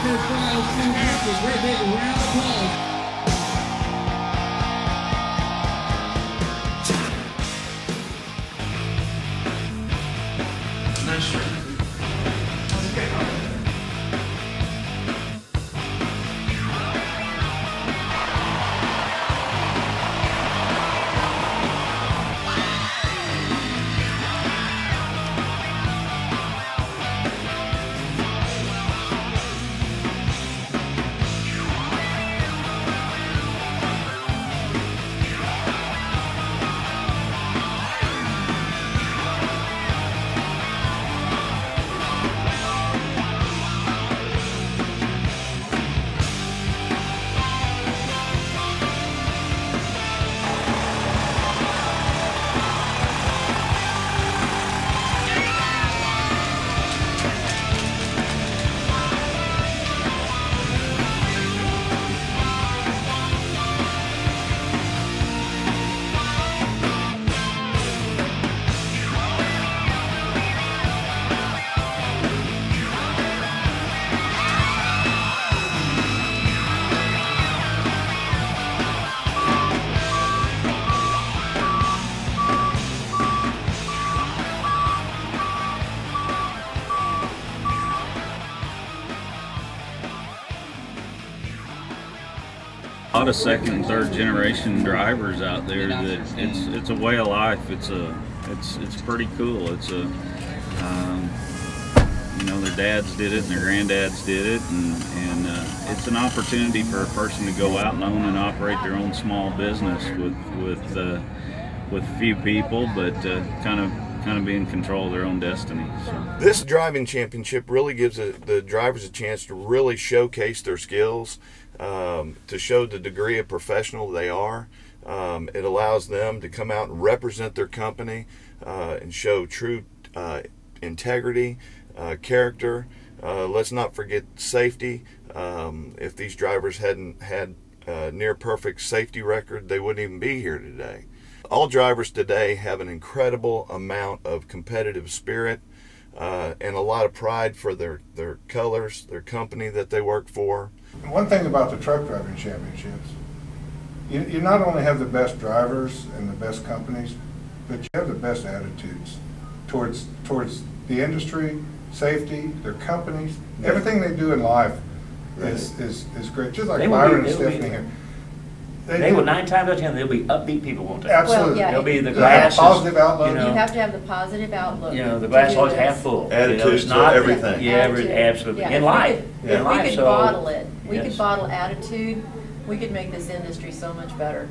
record final 2 matches. Great big round of applause. Nice shirt. A lot of second and third generation drivers out there that it's a way of life. It's pretty cool. It's a you know, their dads did it and their granddads did it, and it's an opportunity for a person to go out and own and operate their own small business with a few people, but kind of be in control of their own destiny. So. This driving championship really gives the drivers a chance to really showcase their skills, to show the degree of professional they are. It allows them to come out and represent their company and show true integrity, character. Let's not forget safety. If these drivers hadn't had a near perfect safety record, they wouldn't even be here today. All drivers today have an incredible amount of competitive spirit and a lot of pride for their colors, their company that they work for. One thing about the truck driving championships, you not only have the best drivers and the best companies, but you have the best attitudes towards the industry, safety, their companies, everything they do in life is great. Just like Byron and Stephanie here. They will 9 times out of 10 they'll be upbeat people, won't they? Absolutely. Well, yeah. They'll be the glass positive outlook. You know, You have to have the positive outlook. You know, the glass always half full. Attitudes you know, to everything. Yeah, absolutely. Yeah, In life. If we could bottle it, we Yes. could bottle attitude, we could make this industry so much better.